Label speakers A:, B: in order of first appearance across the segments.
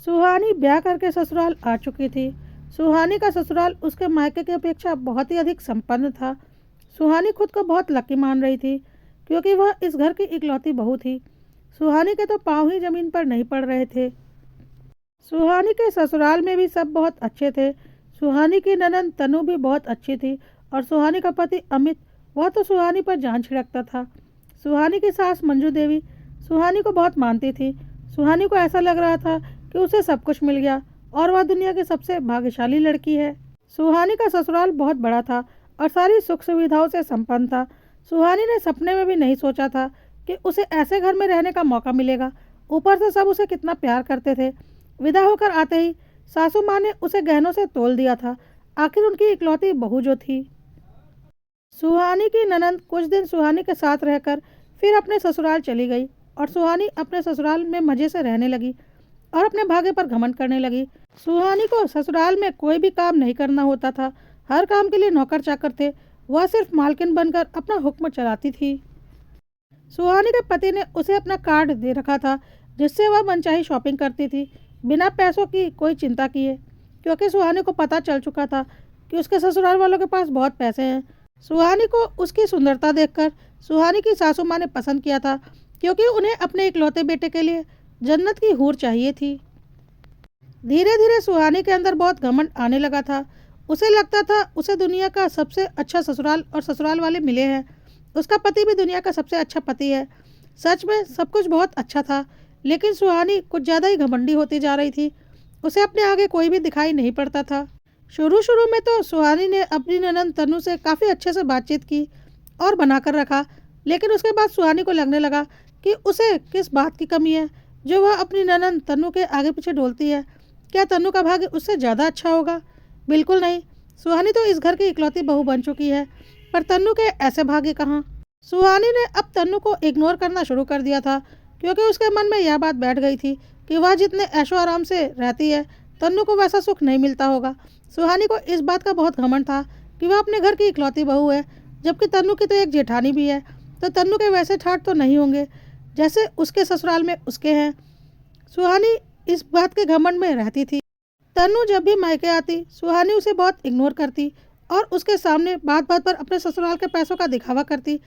A: सुहानी ब्याह करके ससुराल आ चुकी थी। सुहानी का ससुराल उसके मायके की अपेक्षा बहुत ही अधिक संपन्न था। सुहानी खुद को बहुत लकी मान रही थी क्योंकि वह इस घर की इकलौती बहू थी। सुहानी के तो पाँव ही जमीन पर नहीं पड़ रहे थे। सुहानी के ससुराल में भी सब बहुत अच्छे थे। सुहानी की ननंद तनु भी बहुत अच्छी थी और सुहानी का पति अमित, वह तो सुहानी पर जान छिड़कता था। सुहानी की सास मंजू देवी सुहानी को बहुत मानती थी। सुहानी को ऐसा लग रहा था कि उसे सब कुछ मिल गया और वह दुनिया की सबसे भाग्यशाली लड़की है। सुहानी का ससुराल बहुत बड़ा था और सारी सुख सुविधाओं से संपन्न था। सुहानी ने सपने में भी नहीं सोचा था कि उसे ऐसे घर में रहने का मौका मिलेगा। ऊपर से सब उसे कितना प्यार करते थे। विदा होकर आते ही सासू माँ ने उसे गहनों से तोल दिया था। आखिर उनकी इकलौती बहू जो थी। सुहानी की ननंद कुछ दिन सुहानी के साथ रहकर फिर अपने ससुराल चली गई और सुहानी अपने ससुराल में मज़े से रहने लगी और अपने भाग्य पर घमंड करने लगी। सुहानी को ससुराल में कोई भी काम नहीं करना होता था। हर काम के लिए नौकर चाकर थे। वह सिर्फ मालकिन बनकर अपना हुक्म चलाती थी। सुहानी के पति ने उसे अपना कार्ड दे रखा था जिससे वह मनचाही शॉपिंग करती थी बिना पैसों की कोई चिंता किए, क्योंकि सुहानी को पता चल चुका था कि उसके ससुराल वालों के पास बहुत पैसे हैं। सुहानी को उसकी सुंदरता देखकर सुहानी की सासू माँ ने पसंद किया था क्योंकि उन्हें अपने इकलौते बेटे के लिए जन्नत की हूर चाहिए थी। धीरे धीरे सुहानी के अंदर बहुत घमंड आने लगा था। उसे लगता था उसे दुनिया का सबसे अच्छा ससुराल और ससुराल वाले मिले हैं। उसका पति भी दुनिया का सबसे अच्छा पति है। सच में सब कुछ बहुत अच्छा था, लेकिन सुहानी कुछ ज़्यादा ही घमंडी होती जा रही थी। उसे अपने आगे कोई भी दिखाई नहीं पड़ता था। शुरू शुरू में तो सुहानी ने अपनी ननंद तनु से काफ़ी अच्छे से बातचीत की और बनाकर रखा, लेकिन उसके बाद सुहानी को लगने लगा कि उसे किस बात की कमी है जो वह अपनी ननंद तनु के आगे पीछे डोलती है। क्या तनु का भाग्य उससे ज़्यादा अच्छा होगा? बिल्कुल नहीं। सुहानी तो इस घर की इकलौती बहू बन चुकी है, पर तनु के ऐसे भाग्य कहाँ। सुहानी ने अब तनु को इग्नोर करना शुरू कर दिया था क्योंकि उसके मन में यह बात बैठ गई थी कि वह जितने ऐशो आराम से रहती है तन्नू को वैसा सुख नहीं मिलता होगा। सुहानी को इस बात का बहुत घमंड था कि वह अपने घर की इकलौती बहू है, जबकि तन्नू की तो एक जेठानी भी है, तो तन्नू के वैसे ठाट तो नहीं होंगे जैसे उसके ससुराल में उसके हैं। सुहानी इस बात के घमंड में रहती थी। तन्नू जब भी मायके आती सुहानी उसे बहुत इग्नोर करती और उसके सामने बात बात पर अपने ससुराल के पैसों का दिखावा करती।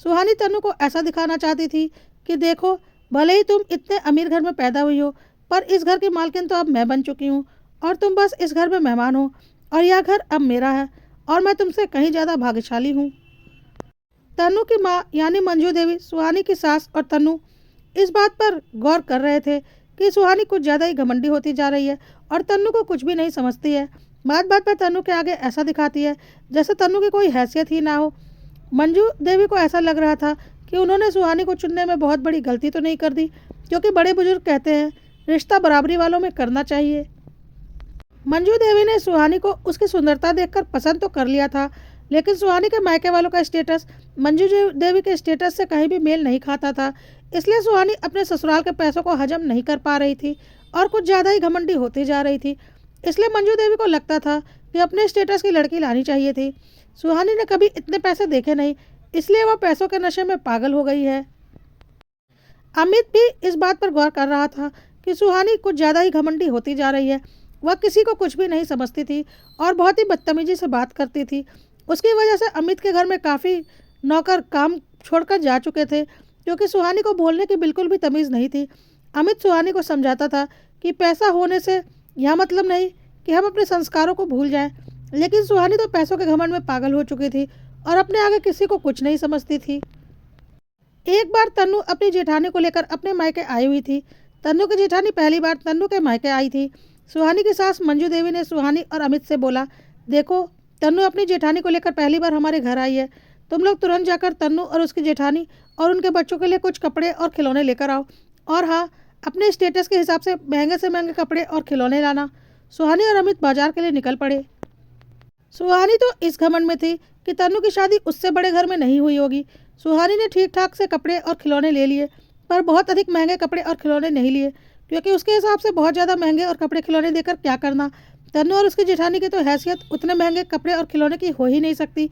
A: सुहानी तन्नू को ऐसा दिखाना चाहती थी कि देखो, भले ही तुम इतने अमीर घर में पैदा हुई हो, पर इस घर की मालकिन तो अब मैं बन चुकी हूँ और तुम बस इस घर में मेहमान हो और यह घर अब मेरा है और मैं तुमसे कहीं ज़्यादा भाग्यशाली हूँ। तन्नू की माँ यानी मंजू देवी, सुहानी की सास और तन्नू इस बात पर गौर कर रहे थे कि सुहानी कुछ ज़्यादा ही घमंडी होती जा रही है और तन्नू को कुछ भी नहीं समझती है। बात बात पर तन्नू के आगे ऐसा दिखाती है जैसे तन्नू की कोई हैसियत ही ना हो। मंजू देवी को ऐसा लग रहा था कि उन्होंने सुहानी को चुनने में बहुत बड़ी गलती तो नहीं कर दी, क्योंकि बड़े बुजुर्ग कहते हैं रिश्ता बराबरी वालों में करना चाहिए। मंजू देवी ने सुहानी को उसकी सुंदरता देखकर पसंद तो कर लिया था, लेकिन सुहानी के मायके वालों का स्टेटस मंजू देवी के स्टेटस से कहीं भी मेल नहीं खाता था। इसलिए सुहानी अपने ससुराल के पैसों को हजम नहीं कर पा रही थी और कुछ ज़्यादा ही घमंडी होती जा रही थी। इसलिए मंजू देवी को लगता था कि अपने स्टेटस की लड़की लानी चाहिए थी। सुहानी ने कभी इतने पैसे देखे नहीं, इसलिए वह पैसों के नशे में पागल हो गई है। अमित भी इस बात पर गौर कर रहा था कि सुहानी कुछ ज़्यादा ही घमंडी होती जा रही है। वह किसी को कुछ भी नहीं समझती थी और बहुत ही बदतमीजी से बात करती थी। उसकी वजह से अमित के घर में काफ़ी नौकर काम छोड़कर जा चुके थे, क्योंकि सुहानी को बोलने की बिल्कुल भी तमीज़ नहीं थी। अमित सुहानी को समझाता था कि पैसा होने से यह मतलब नहीं कि हम अपने संस्कारों को भूल जाएं, लेकिन सुहानी तो पैसों के घमंड में पागल हो चुकी थी और अपने आगे किसी को कुछ नहीं समझती थी। एक बार तन्नू अपनी जेठानी को लेकर अपने मायके आई हुई थी। तन्नू की जेठानी पहली बार तन्नू के मायके आई थी। सुहानी की सास मंजू देवी ने सुहानी और अमित से बोला, देखो, तन्नू अपनी जेठानी को लेकर पहली बार हमारे घर आई है। तुम लोग तुरंत जाकर तन्नू और उसकी जेठानी और उनके बच्चों के लिए कुछ कपड़े और खिलौने लेकर आओ, और हाँ, अपने स्टेटस के हिसाब से महंगे कपड़े और खिलौने लाना। सुहानी और अमित बाजार के लिए निकल पड़े। सुहानी तो इस घमंड में थी कि तन्नू की शादी उससे बड़े घर में नहीं हुई होगी। सुहानी ने ठीक ठाक से कपड़े और खिलौने ले लिए, पर बहुत अधिक महंगे कपड़े और खिलौने नहीं लिए, क्योंकि उसके हिसाब से बहुत ज़्यादा महंगे और कपड़े खिलौने देकर क्या करना। तन्नू और उसकी जेठानी की तो हैसियत उतने महंगे कपड़े और खिलौने की हो ही नहीं सकती।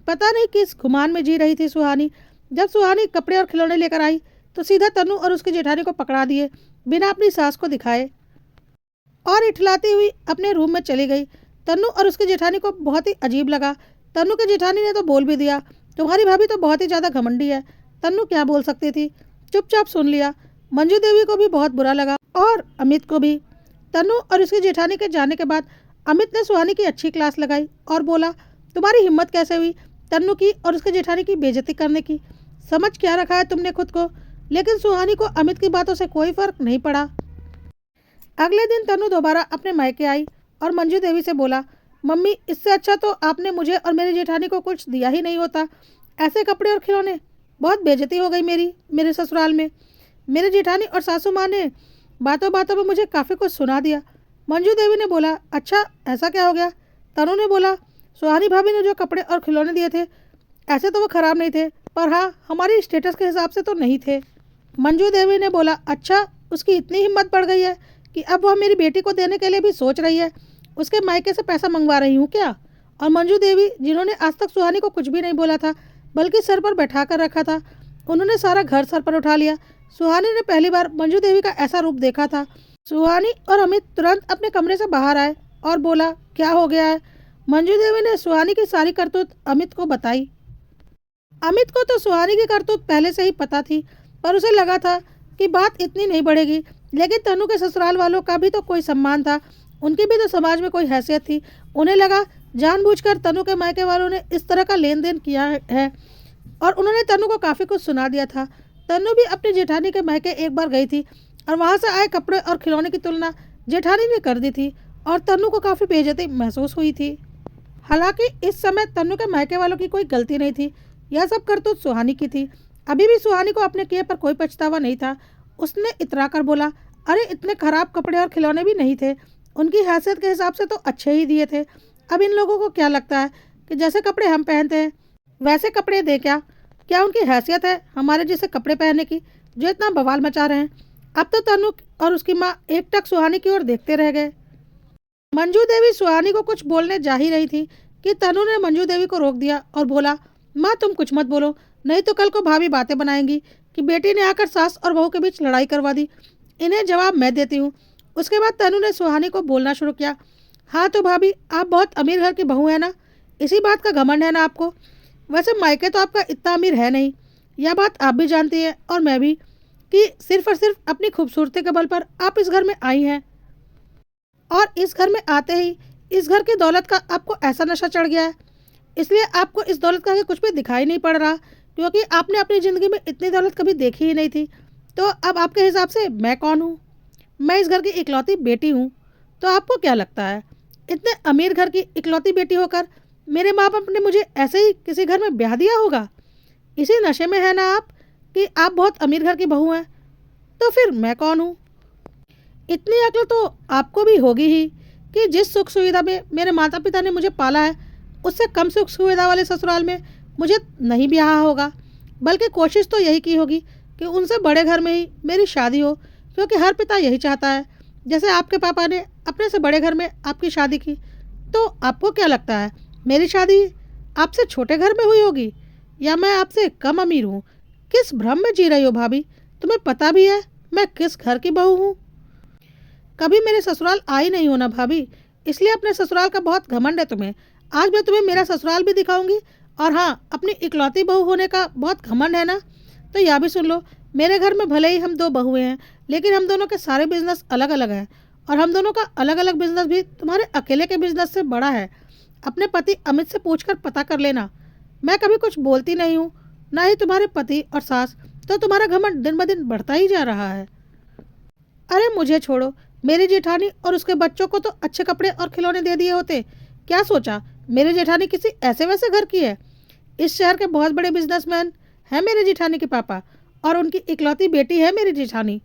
A: पता नहीं किस गुमान में जी रही थी सुहानी। जब सुहानी कपड़े और खिलौने लेकर आई तो सीधा तन्नू और उसकी जेठानी को पकड़ा दिए बिना अपनी सास को दिखाए। और इठलाती हुई अपने रूम में चली गई। तन्नू और उसकी जेठानी को बहुत ही अजीब लगा। तन्नू की जेठानी ने तो बोल भी दिया, तुम्हारी भाभी तो बहुत ही ज़्यादा घमंडी है। तन्नू क्या बोल सकती थी, चुपचाप सुन लिया। मंजू देवी को भी बहुत बुरा लगा और अमित को भी। तन्नू और उसकी जेठानी के जाने के बाद अमित ने सुहानी की अच्छी क्लास लगाई और बोला, तुम्हारी हिम्मत कैसे हुई तन्नू की और उसके जेठानी की बेइज्जती करने की? समझ क्या रखा है तुमने खुद को? लेकिन सुहानी को अमित की बातों से कोई फर्क नहीं पड़ा। अगले दिन तन्नू दोबारा अपने मायके आई और मंजू देवी से बोला, मम्मी इससे अच्छा तो आपने मुझे और मेरी जेठानी को कुछ दिया ही नहीं होता। ऐसे कपड़े और खिलौने, बहुत बेइज्जती हो गई मेरे ससुराल में। मेरे जेठानी और सासू माँ ने बातों बातों में मुझे काफ़ी कुछ सुना दिया। मंजू देवी ने बोला, अच्छा ऐसा क्या हो गया? तनु ने बोला, सुहानी भाभी ने जो कपड़े और खिलौने दिए थे ऐसे तो वो ख़राब नहीं थे, पर हाँ हमारी स्टेटस के हिसाब से तो नहीं थे। मंजू देवी ने बोला, अच्छा उसकी इतनी हिम्मत बढ़ गई है कि अब वह मेरी बेटी को देने के लिए भी सोच रही है। उसके मायके से पैसा मंगवा रही हूँ क्या? और मंजू देवी जिन्होंने आज तक सुहानी को कुछ भी नहीं बोला था बल्कि सर पर बैठा कर रखा था, उन्होंने सारा घर सर पर उठा लिया। सुहानी ने पहली बार मंजू देवी का ऐसा रूप देखा था। सुहानी और अमित तुरंत अपने कमरे से बाहर आए और बोला, क्या हो गया है? मंजू देवी ने सुहानी की सारी करतूत अमित को बताई। अमित को तो सुहानी की करतूत पहले से ही पता थी, पर उसे लगा था कि बात इतनी नहीं बढ़ेगी। लेकिन तनु के ससुराल वालों का भी तो कोई सम्मान था, उनकी भी तो समाज में कोई हैसियत थी। उन्हें लगा जानबूझकर तनु के मायके वालों ने इस तरह का लेन देन किया है और उन्होंने तनु को काफ़ी कुछ सुना दिया था। तनु भी अपनी जेठानी के मायके एक बार गई थी और वहाँ से आए कपड़े और खिलौने की तुलना जेठानी ने कर दी थी और तनु को काफ़ी बेइज्जती महसूस हुई थी। हालांकि इस समय तनु के मायके वालों की कोई गलती नहीं थी, यह सब करतूत सुहानी की थी। अभी भी सुहानी को अपने किए पर कोई पछतावा नहीं था। उसने इतरा कर बोला, अरे इतने खराब कपड़े और खिलौने भी नहीं थे, उनकी हैसियत के हिसाब से तो अच्छे ही दिए थे। अब इन लोगों को क्या लगता है कि जैसे कपड़े हम पहनते हैं वैसे कपड़े दे क्या? क्या उनकी हैसियत है हमारे जैसे कपड़े पहनने की, जो इतना बवाल मचा रहे हैं? अब तो तनु और उसकी माँ एकटक सुहानी की ओर देखते रह गए। मंजू देवी सुहानी को कुछ बोलने जा ही रही थी कि तनु ने मंजू देवी को रोक दिया और बोला, माँ तुम कुछ मत बोलो, नहीं तो कल को भाभी बातें बनाएंगी कि बेटी ने आकर सास और बहू के बीच लड़ाई करवा दी। इन्हें जवाब मैं देती हूँ। उसके बाद तनु ने सुहानी को बोलना शुरू किया, हाँ तो भाभी आप बहुत अमीर घर की बहू है ना, इसी बात का घमंड है ना आपको? वैसे मायके तो आपका इतना अमीर है नहीं, यह बात आप भी जानती हैं और मैं भी, कि सिर्फ और सिर्फ अपनी खूबसूरती के बल पर आप इस घर में आई हैं और इस घर में आते ही इस घर की दौलत का आपको ऐसा नशा चढ़ गया है, इसलिए आपको इस दौलत का कुछ भी दिखाई नहीं पड़ रहा, क्योंकि आपने अपनी ज़िंदगी में इतनी दौलत कभी देखी ही नहीं थी। तो अब आपके हिसाब से मैं कौन हूँ? मैं इस घर की इकलौती बेटी हूँ। तो आपको क्या लगता है, इतने अमीर घर की इकलौती बेटी होकर मेरे माँ बाप ने मुझे ऐसे ही किसी घर में ब्याह दिया होगा? इसी नशे में है ना आप कि आप बहुत अमीर घर की बहू हैं? तो फिर मैं कौन हूँ? इतनी अक्ल तो आपको भी होगी ही कि जिस सुख सुविधा में मेरे माता पिता ने मुझे पाला है उससे कम सुख सुविधा वाले ससुराल में मुझे नहीं ब्याह होगा। बल्कि कोशिश तो यही की होगी कि उनसे बड़े घर में ही मेरी शादी हो, क्योंकि हर पिता यही चाहता है। जैसे आपके पापा ने अपने से बड़े घर में आपकी शादी की, तो आपको क्या लगता है मेरी शादी आपसे छोटे घर में हुई होगी या मैं आपसे कम अमीर हूँ? किस भ्रम में जी रही हो भाभी? तुम्हें पता भी है मैं किस घर की बहू हूँ? कभी मेरे ससुराल आई नहीं हो ना भाभी, इसलिए अपने ससुराल का बहुत घमंड है तुम्हें। आज मैं तुम्हें मेरा ससुराल भी दिखाऊंगी और हाँ, अपनी इकलौती बहू होने का बहुत घमंड है ना, तो यह भी सुन लो, मेरे घर में भले ही हम दो बहुएं हैं, लेकिन हम दोनों के सारे बिजनेस अलग अलग हैं और हम दोनों का अलग अलग बिजनेस भी तुम्हारे अकेले के बिजनेस से बड़ा है। अपने पति अमित से पूछकर पता कर लेना। मैं कभी कुछ बोलती नहीं हूँ, ना ही तुम्हारे पति और सास, तो तुम्हारा घमंड दिन ब दिन बढ़ता ही जा रहा है। अरे मुझे छोड़ो, मेरी जेठानी और उसके बच्चों को तो अच्छे कपड़े और खिलौने दे दिए होते। क्या सोचा मेरी जेठानी किसी ऐसे वैसे घर की है? इस शहर के बहुत बड़े बिजनेसमैन हैं मेरे जेठानी के पापा और उनकी इकलौती बेटी है मेरी जेठानी।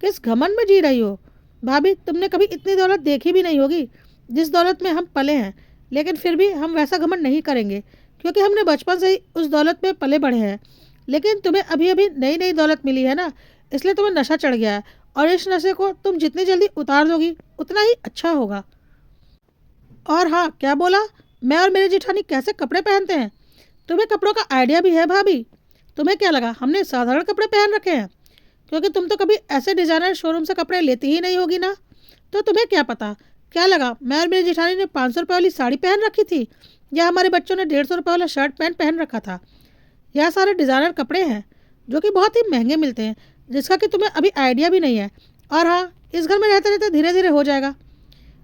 A: किस घमंड में जी रही हो भाभी? तुमने कभी इतनी दौलत देखी भी नहीं होगी जिस दौलत में हम पले हैं, लेकिन फिर भी हम वैसा घमंड नहीं करेंगे क्योंकि हमने बचपन से ही उस दौलत में पले बढ़े हैं। लेकिन तुम्हें अभी अभी नई नई दौलत मिली है ना, इसलिए तुम्हें नशा चढ़ गया है और इस नशे को तुम जितनी जल्दी उतार दोगी उतना ही अच्छा होगा। और हाँ, क्या बोला? मैं और मेरी जेठानी कैसे कपड़े पहनते हैं? तुम्हें कपड़ों का आइडिया भी है भाभी? तुम्हें क्या लगा हमने साधारण कपड़े पहन रखे हैं? क्योंकि तुम तो कभी ऐसे डिज़ाइनर शोरूम से कपड़े लेती ही नहीं होगी ना, तो तुम्हें क्या पता, क्या लगा मैं और मेरी जेठानी ने 500 रुपये वाली साड़ी पहन रखी थी, या हमारे बच्चों ने 150 रुपये वाला शर्ट पैंट पहन रखा था। यह सारे डिज़ाइनर कपड़े हैं जो कि बहुत ही महंगे मिलते हैं, जिसका कि तुम्हें अभी आइडिया भी नहीं है। और हाँ, इस घर में रहते रहते धीरे धीरे हो जाएगा।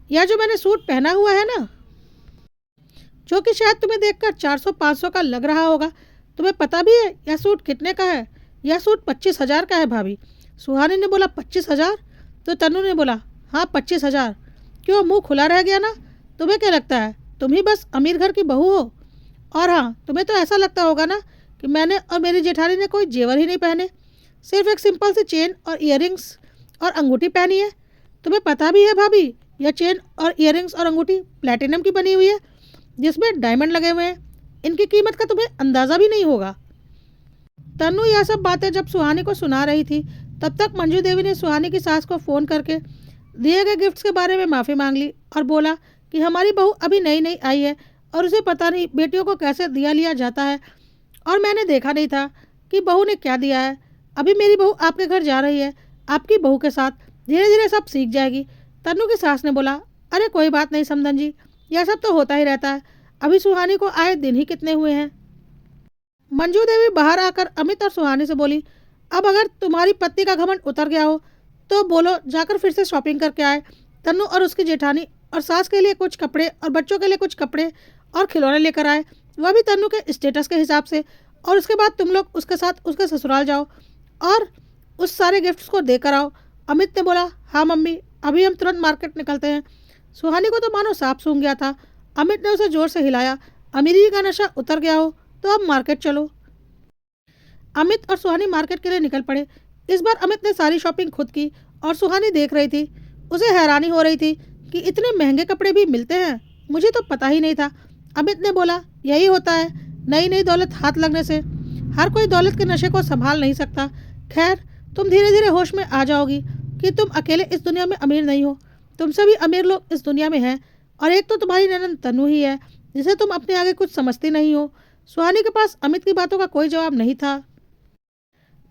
A: यह जो मैंने सूट पहना हुआ है ना, जो कि शायद तुम्हें देखकर 400-500 का लग रहा होगा, तुम्हें पता भी है यह सूट कितने का है? यह सूट 25,000 का है भाभी। सुहानी ने बोला 25,000? तो तन्नू ने बोला हाँ 25,000। क्यों मुंह खुला रह गया ना? तुम्हें क्या लगता है तुम ही बस अमीर घर की बहू हो? और हाँ, तुम्हें तो ऐसा लगता होगा ना कि मैंने और मेरी जेठानी ने कोई जेवर ही नहीं पहने, सिर्फ एक सिंपल सी चेन और इयररिंग्स और अंगूठी पहनी है। तुम्हें पता भी है भाभी, यह चेन और इयररिंग्स और अंगूठी प्लेटिनम की बनी हुई है, जिसमें डायमंड लगे हुए हैं। इनकी कीमत का तुम्हें अंदाज़ा भी नहीं होगा। तन्नू यह सब बातें जब सुहानी को सुना रही थी, तब तक मंजू देवी ने सुहानी की सास को फ़ोन करके दिए गए गिफ्ट्स के बारे में माफ़ी मांग ली और बोला कि हमारी बहू अभी नई नई आई है और उसे पता नहीं बेटियों को कैसे दिया लिया जाता है, और मैंने देखा नहीं था कि बहू ने क्या दिया है। अभी मेरी बहू आपके घर जा रही है, आपकी बहू के साथ धीरे धीरे सब सीख जाएगी। तन्नू की सास ने बोला अरे कोई बात नहीं समधन जी, यह सब तो होता ही रहता है, अभी सुहानी को आए दिन ही कितने हुए हैं। मंजू देवी बाहर आकर अमित और सुहानी से बोली अब अगर तुम्हारी पत्नी का घमंड उतर गया हो तो बोलो, जाकर फिर से शॉपिंग करके आए। तन्नू और उसकी जेठानी और सास के लिए कुछ कपड़े और बच्चों के लिए कुछ कपड़े और खिलौने लेकर आए, वह भी तन्नू के स्टेटस के हिसाब से। और उसके बाद तुम लोग उसके साथ उसके ससुराल जाओ और उस सारे गिफ्ट्स को देकर आओ। अमित ने बोला हाँ मम्मी, अभी हम तुरंत मार्केट निकलते हैं। सुहानी को तो मानो सांप सूंघ गया था। अमित ने उसे जोर से हिलाया, अमीरी का नशा उतर गया हो तो अब मार्केट चलो। अमित और सुहानी मार्केट के लिए निकल पड़े। इस बार अमित ने सारी शॉपिंग खुद की और सुहानी देख रही थी। उसे हैरानी हो रही थी कि इतने महंगे कपड़े भी मिलते हैं, मुझे तो पता ही नहीं था। अमित ने बोला यही होता है, नई नई दौलत हाथ लगने से हर कोई दौलत के नशे को संभाल नहीं सकता। खैर, तुम धीरे धीरे होश में आ जाओगी कि तुम अकेले इस दुनिया में अमीर नहीं हो, तुमसे भी अमीर लोग इस दुनिया में हैं। और एक तो तुम्हारी ननद तन्नू ही है जिसे तुम अपने आगे कुछ समझती नहीं हो। सुहानी के पास अमित की बातों का कोई जवाब नहीं था।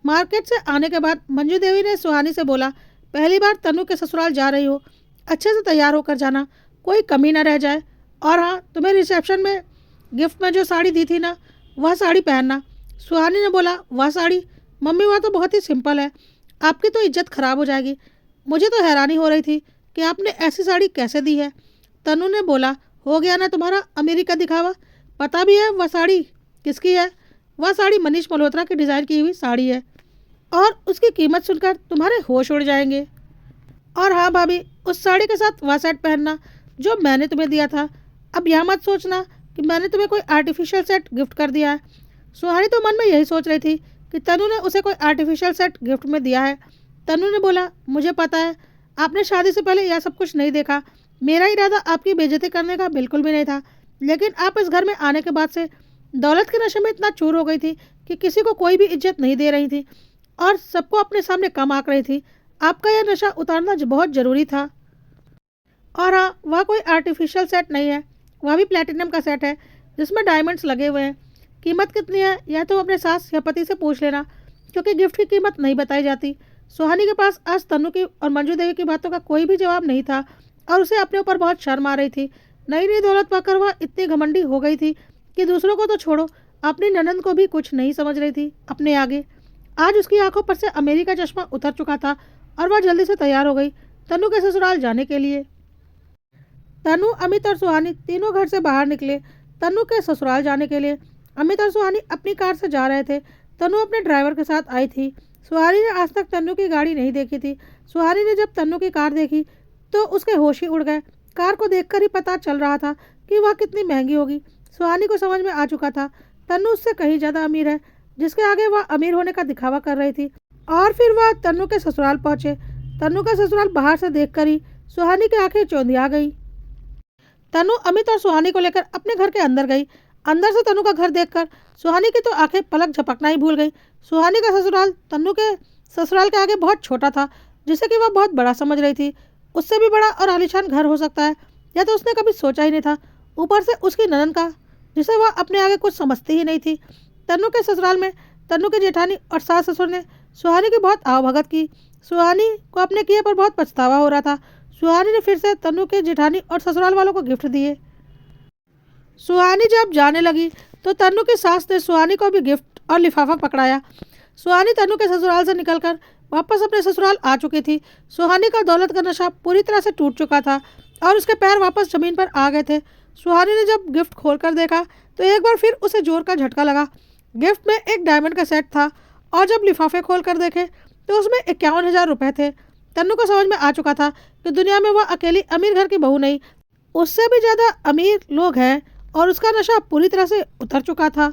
A: मार्केट से आने के बाद मंजू देवी ने सुहानी से बोला पहली बार तन्नू के ससुराल जा रही हो, अच्छे से तैयार होकर जाना, कोई कमी ना रह जाए। और हाँ, तुम्हें रिसेप्शन में गिफ्ट में जो साड़ी दी थी ना, वह साड़ी पहनना। सुहानी ने बोला वह साड़ी? मम्मी वह तो बहुत ही सिंपल है, आपकी तो इज्जत खराब हो जाएगी। मुझे तो हैरानी हो रही थी कि आपने ऐसी साड़ी कैसे दी है। तन्नू ने बोला हो गया ना तुम्हारा अमीरी का दिखावा, पता भी है वह साड़ी किसकी है? वह साड़ी मनीष मल्होत्रा की डिज़ाइन की हुई साड़ी है और उसकी कीमत सुनकर तुम्हारे होश उड़ जाएंगे। और हाँ भाभी, उस साड़ी के साथ वह सेट पहनना जो मैंने तुम्हें दिया था। अब यह मत सोचना कि मैंने तुम्हें कोई आर्टिफिशियल सेट गिफ्ट कर दिया है। सुहानी तो मन में यही सोच रही थी कि तन्नू ने उसे कोई आर्टिफिशियल सेट गिफ्ट में दिया है। तन्नू ने बोला मुझे पता है, आपने शादी से पहले यह सब कुछ नहीं देखा। मेरा इरादा आपकी बेइज्जती करने का बिल्कुल भी नहीं था, लेकिन आप इस घर में आने के बाद से दौलत के नशे में इतना चूर हो गई थी कि किसी को कोई भी इज्जत नहीं दे रही थी और सबको अपने सामने कम आंक रही थी। आपका यह नशा उतारना बहुत ज़रूरी था। और हाँ, वह कोई आर्टिफिशियल सेट नहीं है, वह भी प्लेटिनम का सेट है जिसमें डायमंड्स लगे हुए हैं। कीमत कितनी है यह तो अपने सास या पति से पूछ लेना, क्योंकि गिफ्ट की कीमत नहीं बताई जाती। सुहानी के पास आज तन्नू की और मंजू देवी की बातों का कोई भी जवाब नहीं था और उसे अपने ऊपर बहुत शर्म आ रही थी। नई नई दौलत पाकर वह इतनी घमंडी हो गई थी कि दूसरों को तो छोड़ो, अपनी ननद को भी कुछ नहीं समझ रही थी अपने आगे। आज उसकी आंखों पर से अमेरी का चश्मा उतर चुका था और वह जल्दी से तैयार हो गई तन्नू के ससुराल जाने के लिए। तन्नू, अमित और सुहानी तीनों घर से बाहर निकले तन्नू के ससुराल जाने के लिए। अमित और सुहानी अपनी कार से जा रहे थे, तन्नू अपने ड्राइवर के साथ आई थी। सुहानी ने आज तक तन्नू की गाड़ी नहीं देखी थी। सुहानी ने जब तन्नू की कार देखी तो उसके होश ही उड़ गए। कार को देखकर ही पता चल रहा था कि वह कितनी महंगी होगी। सुहानी को समझ में आ चुका था तन्नू उससे कहीं ज़्यादा अमीर है, जिसके आगे वह अमीर होने का दिखावा कर रही थी। और फिर वह तन्नू के ससुराल पहुंचे। तन्नू का ससुराल बाहर से देखकर ही सुहानी की आंखें चौंधिया गई। तन्नू अमित और सुहानी को लेकर अपने घर के अंदर गई। अंदर से तन्नू का घर देखकर सुहानी की तो आंखें पलक झपकना ही भूल गई। सुहानी का ससुराल तन्नू के ससुराल के आगे बहुत छोटा था, जिसे कि वह बहुत बड़ा समझ रही थी। उससे भी बड़ा और आलीशान घर हो सकता है, यह तो उसने कभी सोचा ही नहीं था। ऊपर से उसकी ननद का, जिसे वह अपने आगे कुछ समझती ही नहीं थी। तन्नू के ससुराल में तन्नू के जेठानी और सास ससुर ने सुहानी की बहुत आवभगत की। सुहानी को अपने किए पर बहुत पछतावा हो रहा था। सुहानी ने फिर से तन्नू के जेठानी और ससुराल वालों को गिफ्ट दिए। सुहानी जब जाने लगी तो तन्नू की सास ने सुहानी को भी गिफ्ट और लिफाफा पकड़ाया। सुहानी तन्नू के ससुराल से निकलकर वापस अपने ससुराल आ चुकी थी। सुहानी का दौलत का नशा पूरी तरह से टूट चुका था और उसके पैर वापस जमीन पर आ गए थे। सुहानी ने जब गिफ्ट खोलकर देखा तो एक बार फिर उसे जोर का झटका लगा। गिफ्ट में एक डायमंड का सेट था और जब लिफाफे खोल कर देखे तो उसमें 51,000 रुपये थे। तन्नू को समझ में आ चुका था कि दुनिया में वह अकेली अमीर घर की बहू नहीं, उससे भी ज़्यादा अमीर लोग हैं और उसका नशा पूरी तरह से उतर चुका था।